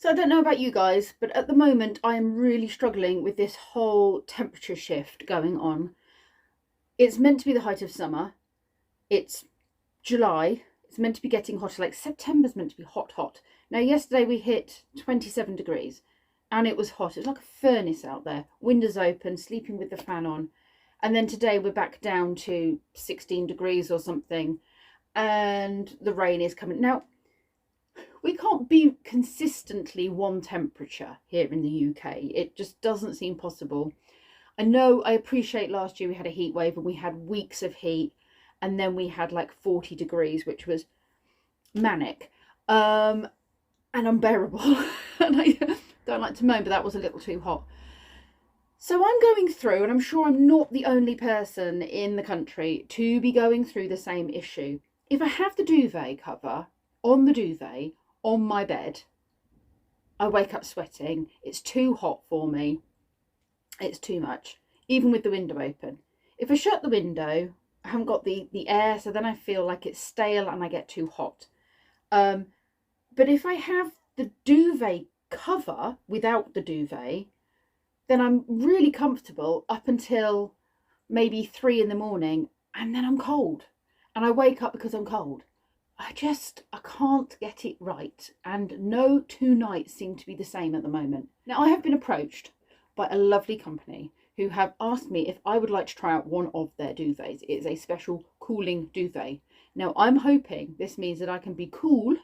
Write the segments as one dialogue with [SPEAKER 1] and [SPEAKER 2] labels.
[SPEAKER 1] So I don't know about you guys, but at the moment I am really struggling with this whole temperature shift going on. It's meant to be the height of summer. It's July. It's meant to be getting hotter. Like September's meant to be hot, hot. Now yesterday we hit 27 degrees and it was hot. It was like a furnace out there. Windows open, sleeping with the fan on. And then today we're back down to 16 degrees or something. And the rain is coming. Now, we can't be consistently one temperature here in the UK. It just doesn't seem possible. I know, I appreciate last year we had a heat wave and we had weeks of heat, and then we had like 40 degrees, which was manic and unbearable. And I don't like to moan, but that was a little too hot. So I'm going through, and I'm sure I'm not the only person in the country to be going through the same issue. If I have the duvet cover on the duvet on my bed, I wake up sweating. It's too hot for me. It's too much, even with the window open. If I shut the window, I haven't got the air, so then I feel like it's stale and I get too hot. But if I have the duvet cover without the duvet, then I'm really comfortable up until maybe 3 in the morning, and then I'm cold. And I wake up because I'm cold. I can't get it right. And no 2 nights seem to be the same at the moment. Now, I have been approached by a lovely company who have asked me if I would like to try out one of their duvets. It is a special cooling duvet. Now, I'm hoping this means that I can be cool,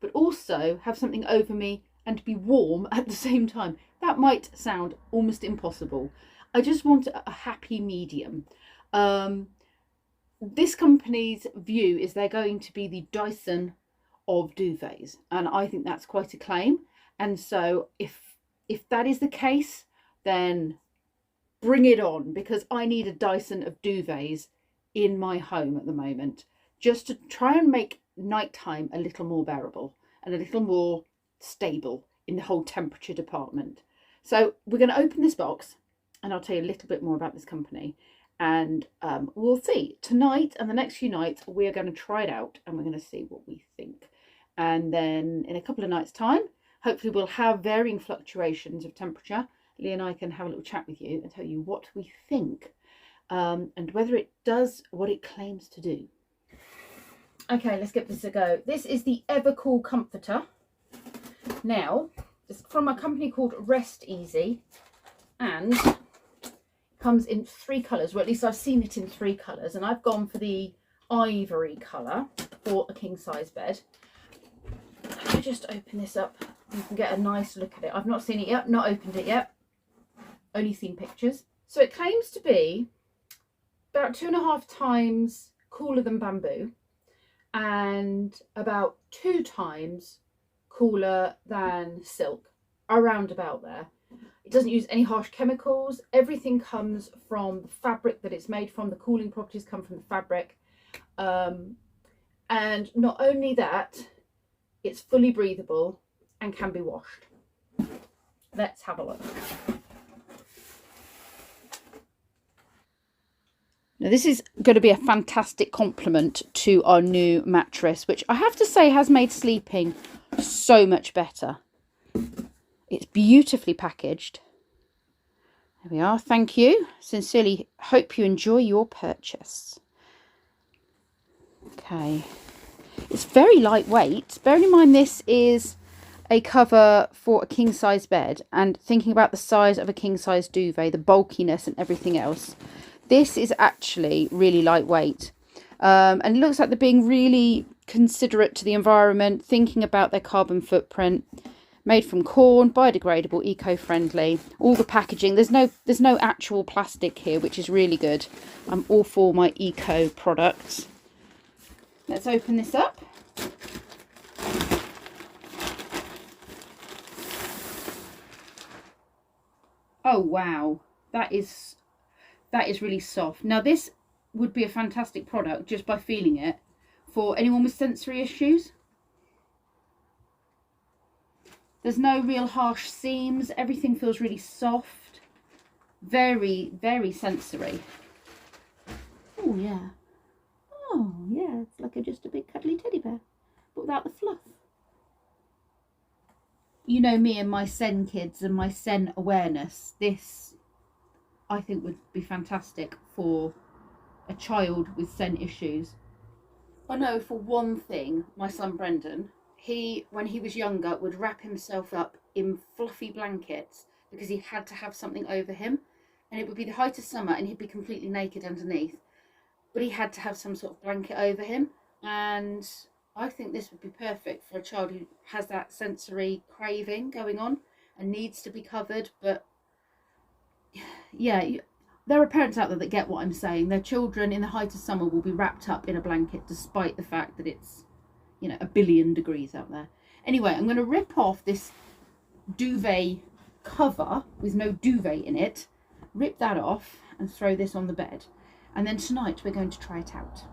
[SPEAKER 1] but also have something over me and be warm at the same time. That might sound almost impossible. I just want a happy medium. This company's view is they're going to be the Dyson of duvets, and I think that's quite a claim. And so if that is the case, then bring it on, because I need a Dyson of duvets in my home at the moment, just to try and make nighttime a little more bearable and a little more stable in the whole temperature department. So we're going to open this box and I'll tell you a little bit more about this company. And we'll see. Tonight and the next few nights, we are going to try it out and we're going to see what we think. And then in a couple of nights' time, hopefully we'll have varying fluctuations of temperature. Lee and I can have a little chat with you and tell you what we think and whether it does what it claims to do. Okay, let's give this a go. This is the Evercool Comforter. Now, it's from a company called Rest Easy, and comes in 3 colours, or at least I've seen it in 3 colours, and I've gone for the ivory colour for a king size bed. Let me just open this up, you can get a nice look at it. I've not seen it yet, not opened it yet, only seen pictures. So it claims to be about 2.5 times cooler than bamboo and about 2 times cooler than silk, around about there. It doesn't use any harsh chemicals. Everything comes from the fabric that it's made from. The cooling properties come from the fabric. And not only that, it's fully breathable and can be washed. Let's have a look. Now, this is going to be a fantastic complement to our new mattress, which I have to say has made sleeping so much better. It's beautifully packaged. There we are. Thank you. Sincerely hope you enjoy your purchase. Okay. It's very lightweight. Bearing in mind this is a cover for a king size bed, and thinking about the size of a king size duvet, the bulkiness and everything else, this is actually really lightweight. And it looks like they're being really considerate to the environment, thinking about their carbon footprint. Made from corn, biodegradable, eco-friendly. All the packaging, there's no actual plastic here, which is really good. I'm all for my eco products. Let's open this up. Oh wow, that is really soft. Now this would be a fantastic product just by feeling it for anyone with sensory issues. There's no real harsh seams. Everything feels really soft. Very, very sensory. Oh, yeah. Oh, yeah. It's like just a big cuddly teddy bear, but without the fluff. you know me and my Sen kids and my Sen awareness. This, I think, would be fantastic for a child with Sen issues. I know for one thing, my son Brendan, when he was younger, would wrap himself up in fluffy blankets because he had to have something over him. And it would be the height of summer and he'd be completely naked underneath. But he had to have some sort of blanket over him. And I think this would be perfect for a child who has that sensory craving going on and needs to be covered. But yeah, there are parents out there that get what I'm saying. Their children in the height of summer will be wrapped up in a blanket despite the fact that it's, you know, 1 billion degrees out there. Anyway, I'm going to rip off this duvet cover with no duvet in it, rip that off and throw this on the bed. And then tonight we're going to try it out.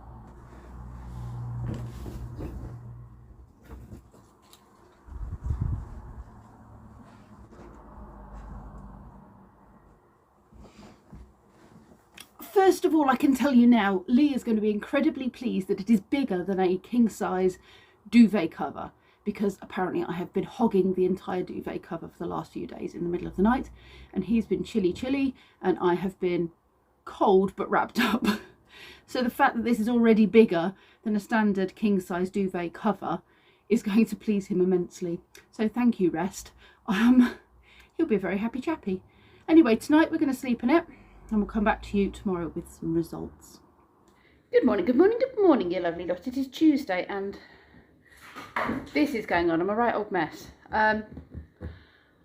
[SPEAKER 1] First of all, I can tell you now, Lee is going to be incredibly pleased that it is bigger than a king-size duvet cover, because apparently I have been hogging the entire duvet cover for the last few days in the middle of the night, and he's been chilly, and I have been cold but wrapped up. So the fact that this is already bigger than a standard king-size duvet cover is going to please him immensely. So thank you, Rest. He'll be a very happy chappy. Anyway, tonight we're going to sleep in it, and we'll come back to you tomorrow with some results. Good morning, good morning, good morning, you lovely lot. It is Tuesday and this is going on. I'm a right old mess. I'm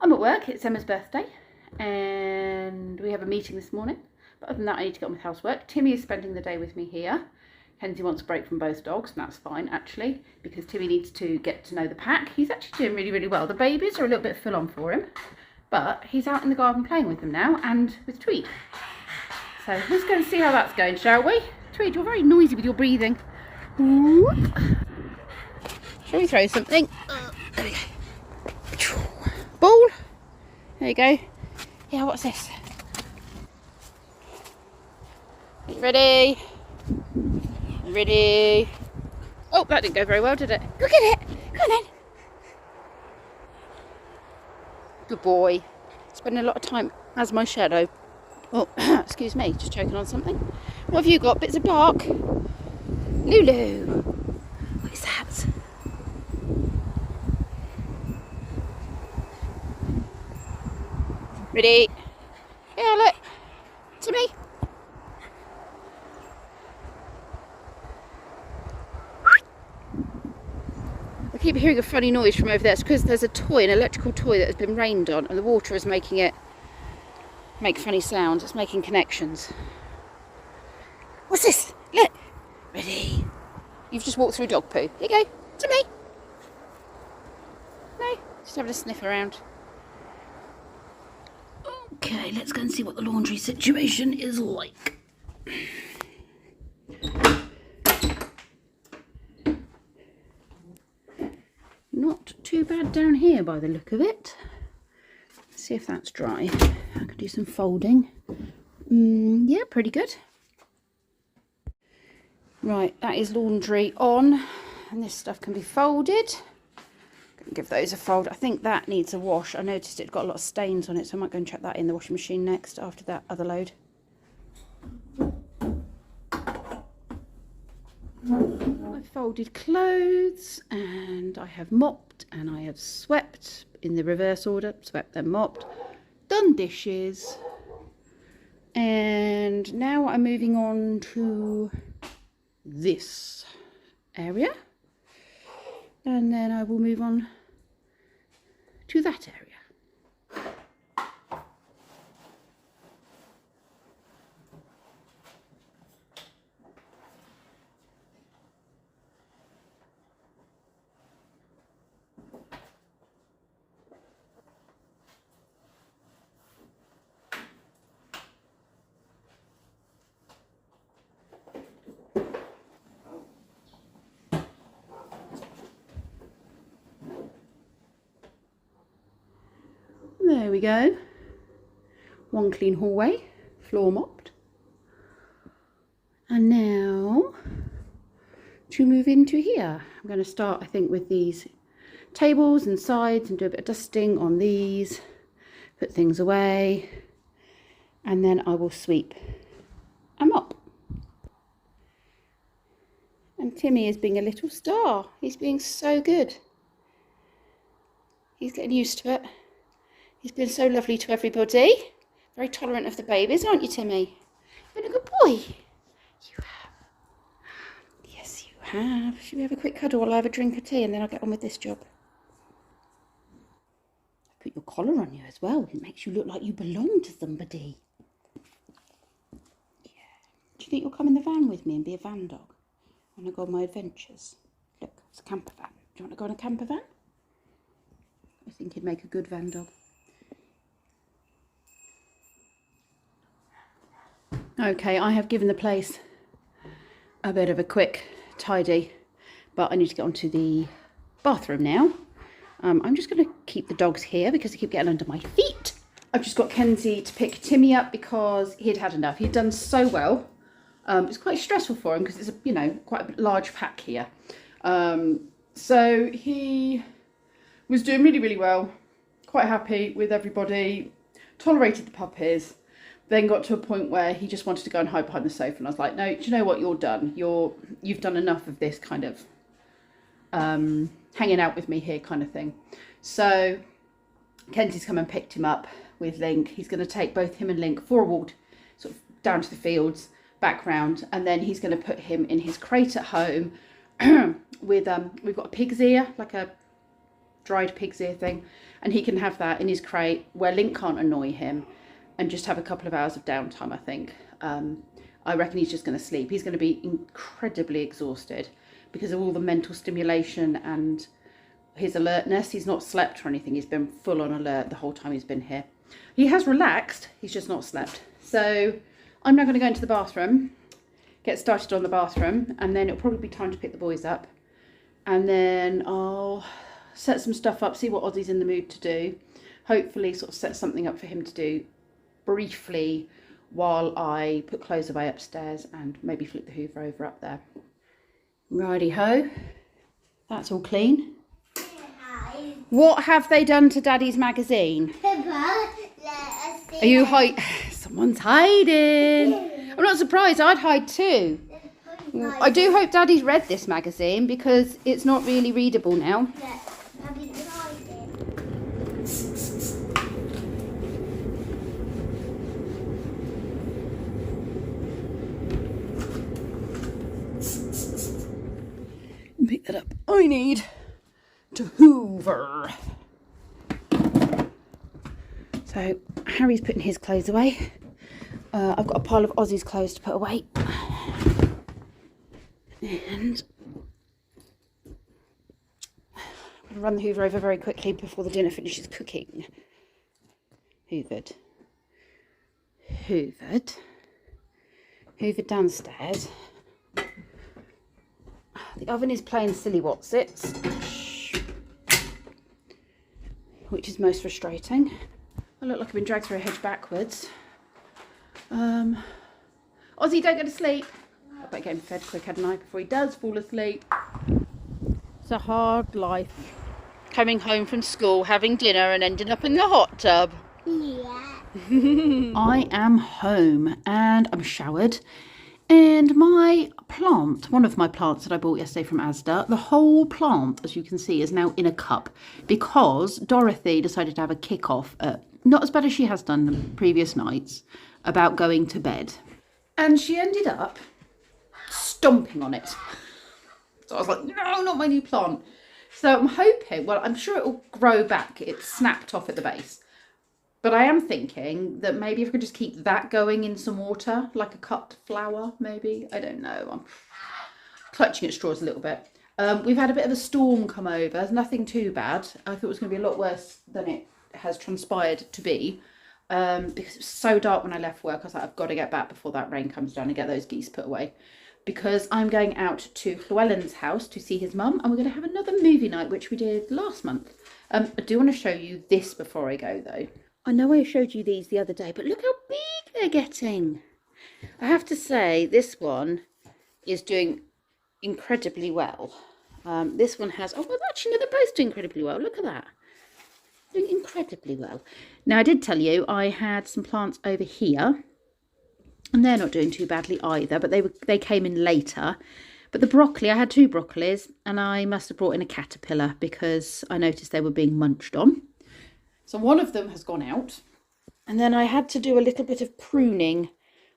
[SPEAKER 1] at work. It's Emma's birthday and we have a meeting this morning. But other than that, I need to get on with housework. Timmy is spending the day with me here. Kenzie wants a break from both dogs, and that's fine actually, because Timmy needs to get to know the pack. He's actually doing really, really well. The babies are a little bit full on for him, but he's out in the garden playing with them now and with Tweed. So let's go and see how that's going, shall we? Tweed, you're very noisy with your breathing. Ooh. Shall we throw something? There we go. Ball. There you go. Yeah, what's this? Ready? Ready? Oh, that didn't go very well, did it? Look at it. Come on then. Good boy. Spending a lot of time as my shadow. Oh, excuse me, just choking on something. What have you got? Bits of bark? Lulu. What is that? Ready? Yeah, look. Timmy. I keep hearing a funny noise from over there. It's because there's a toy, an electrical toy that has been rained on, and the water is making it make funny sounds. It's making connections. What's this? Look. Ready? You've just walked through dog poo. Here you go. Timmy. No, just having a sniff around. Okay, let's go and see what the laundry situation is like. Not too bad down here by the look of it. Let's see if that's dry. I could do some folding. Yeah, pretty good. Right, that is laundry on, and this stuff can be folded. Give those a fold. I think that needs a wash. I noticed it got a lot of stains on it, so I might go and chuck that in the washing machine next after that other load. I've folded clothes and I have mopped and I have swept in the reverse order. Swept then mopped. Done dishes. And now I'm moving on to this area. And then I will move on to that area. There we go. One clean hallway, floor mopped. And now to move into here. I'm going to start, I think, with these tables and sides and do a bit of dusting on these, put things away, and then I will sweep and mop. And Timmy is being a little star. He's being so good. He's getting used to it. He's been so lovely to everybody. Very tolerant of the babies, aren't you, Timmy? You've been a good boy. You have. Yes, you have. Should we have a quick cuddle while I have a drink of tea and then I'll get on with this job? Put your collar on you as well. It makes you look like you belong to somebody. Yeah. Do you think you'll come in the van with me and be a van dog? I want to go on my adventures. Look, it's a camper van. Do you want to go on a camper van? I think he'd make a good van dog. Okay, I have given the place a bit of a quick tidy, but I need to get onto the bathroom now. I'm just going to keep the dogs here because they keep getting under my feet. I've just got Kenzie to pick Timmy up because he'd had enough. He'd done so well. It's quite stressful for him because it's, quite a large pack here. So he was doing really, really well. Quite happy with everybody. Tolerated the puppies. Then got to a point where he just wanted to go and hide behind the sofa. And I was like, no, do you know what? You're done. You've done enough of this kind of hanging out with me here kind of thing. So Kenzie's come and picked him up with Link. He's going to take both him and Link for a walk sort of down to the fields, back round, and then he's going to put him in his crate at home with we've got a pig's ear, like a dried pig's ear thing, and he can have that in his crate where Link can't annoy him and just have a couple of hours of downtime. I think I reckon he's just going to sleep. He's going to be incredibly exhausted because of all the mental stimulation and his alertness. He's not slept or anything. He's been full on alert the whole time he's been here. He has relaxed, he's just not slept. So I'm now going to go into the bathroom, get started on the bathroom, and then it'll probably be time to pick the boys up. And then I'll set some stuff up, see what Ozzy's in the mood to do. Hopefully sort of set something up for him to do briefly while I put clothes away upstairs and maybe flip the hoover over up there. Righty ho, that's all clean. What have they done to Daddy's magazine? Are you someone's hiding. I'm not surprised, I'd hide too. I do hope Daddy's read this magazine because it's not really readable now. Pick that up. I need to hoover. So Harry's putting his clothes away. I've got a pile of Ozzy's clothes to put away. And I'm going to run the hoover over very quickly before the dinner finishes cooking. Hoovered. Hoovered. Hoovered downstairs. The oven is playing silly whatsits, which is most frustrating. I look like I've been dragged through a hedge backwards. Ozzy, don't go to sleep. I better get him fed quick, hadn't I, before he does fall asleep. It's a hard life. Coming home from school, having dinner and ending up in the hot tub. Yeah. I am home and I'm showered. And my plant, one of my plants that I bought yesterday from Asda, the whole plant, as you can see, is now in a cup because Dorothy decided to have a kick-off, not as bad as she has done the previous nights, about going to bed. And she ended up stomping on it. So I was like, no, not my new plant. So I'm hoping, well, I'm sure it will grow back. It's snapped off at the base. But I am thinking that maybe if I could just keep that going in some water, like a cut flower, maybe. I don't know. I'm clutching at straws a little bit. We've had a bit of a storm come over. Nothing too bad. I thought it was going to be a lot worse than it has transpired to be. Because it was so dark when I left work. I was like, I've got to get back before that rain comes down and get those geese put away. Because I'm going out to Llewellyn's house to see his mum. And we're going to have another movie night, which we did last month. I do want to show you this before I go, though. I know I showed you these the other day, but look how big they're getting. I have to say, this one is doing incredibly well. This one has, oh, well, actually, no, they're both doing incredibly well. Look at that. Doing incredibly well. Now, I did tell you I had some plants over here, and they're not doing too badly either, but they came in later. But the broccoli, I had 2 broccolis, and I must have brought in a caterpillar because I noticed they were being munched on. So one of them has gone out, and then I had to do a little bit of pruning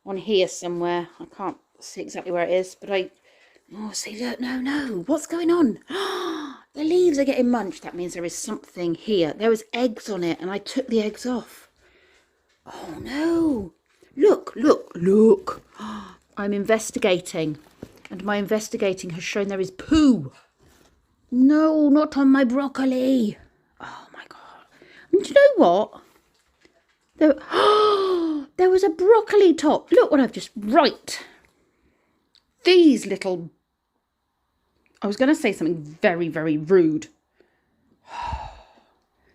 [SPEAKER 1] on here somewhere. I can't see exactly where it is, but oh, see, look, no, what's going on? The leaves are getting munched. That means there is something here. There was eggs on it, and I took the eggs off. Oh, no. Look. I'm investigating, and my investigating has shown there is poo. No, not on my broccoli. Oh, my God. And do you know what? There was a broccoli top. Look what I've just... Right. These little... I was going to say something very, very rude.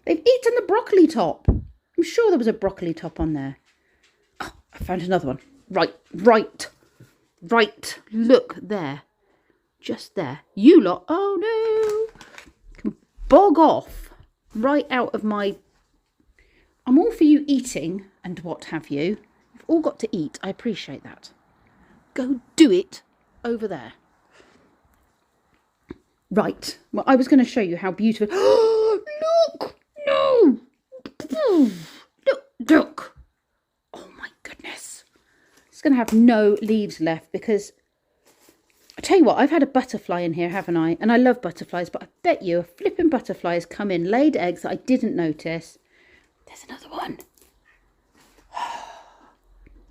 [SPEAKER 1] They've eaten the broccoli top. I'm sure there was a broccoli top on there. Oh, I found another one. Right. Look there. Just there. You lot. Oh, no. Can bog off. Right out of my... I'm all for you eating and what have you. You've all got to eat. I appreciate that. Go do it over there. Right. Well, I was going to show you how beautiful... Look! No! Look! Oh, my goodness. It's going to have no leaves left because... I tell you what, I've had a butterfly in here, haven't I? And I love butterflies, but I bet you a flipping butterfly has come in, laid eggs that I didn't notice. There's another one.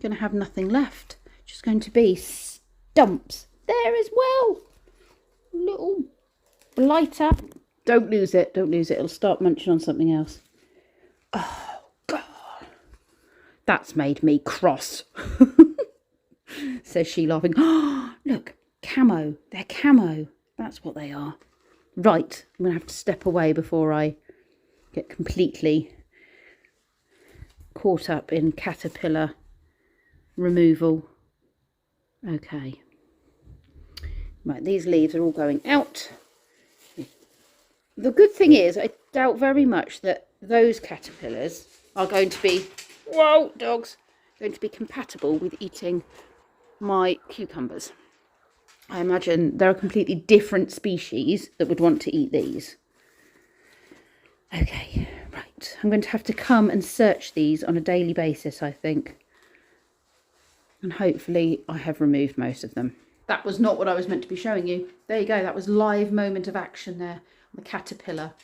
[SPEAKER 1] Going to have nothing left. Just going to be stumps there as well. Little blighter. Don't lose it. It'll start munching on something else. Oh, God. That's made me cross. Says she laughing. Oh, look, camo. They're camo. That's what they are. Right. I'm going to have to step away before I get completely caught up in caterpillar removal. Okay. Right, these leaves are all going out. The good thing is, I doubt very much that those caterpillars are going to be, whoa, dogs, going to be compatible with eating my cucumbers. I imagine they're a completely different species that would want to eat these. Okay, right. I'm going to have to come and search these on a daily basis, I think. And hopefully I have removed most of them. That was not what I was meant to be showing you. There you go. That was live moment of action there on the caterpillar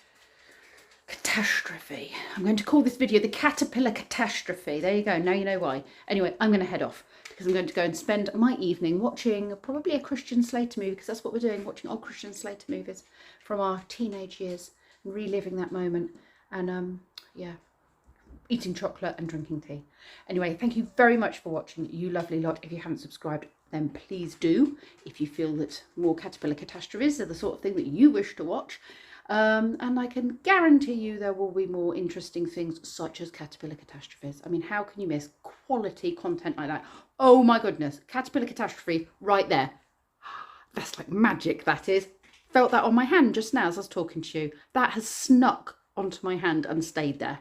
[SPEAKER 1] catastrophe. I'm going to call this video the caterpillar catastrophe. There you go. Now you know why. Anyway, I'm going to head off because I'm going to go and spend my evening watching probably a Christian Slater movie, because that's what we're doing, watching old Christian Slater movies from our teenage years and reliving that moment. And yeah, eating chocolate and drinking tea. Anyway, thank you very much for watching, you lovely lot. If you haven't subscribed, then please do, if you feel that more caterpillar catastrophes are the sort of thing that you wish to watch. And I can guarantee you there will be more interesting things such as caterpillar catastrophes. I mean, how can you miss quality content like that? Oh my goodness, caterpillar catastrophe right there. That's like magic, that is. Felt that on my hand just now as I was talking to you. That has snuck onto my hand and stayed there.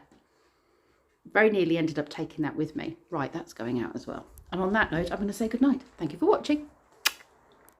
[SPEAKER 1] Very nearly ended up taking that with me. Right, that's going out as well. And on that note, I'm going to say goodnight. Thank you for watching.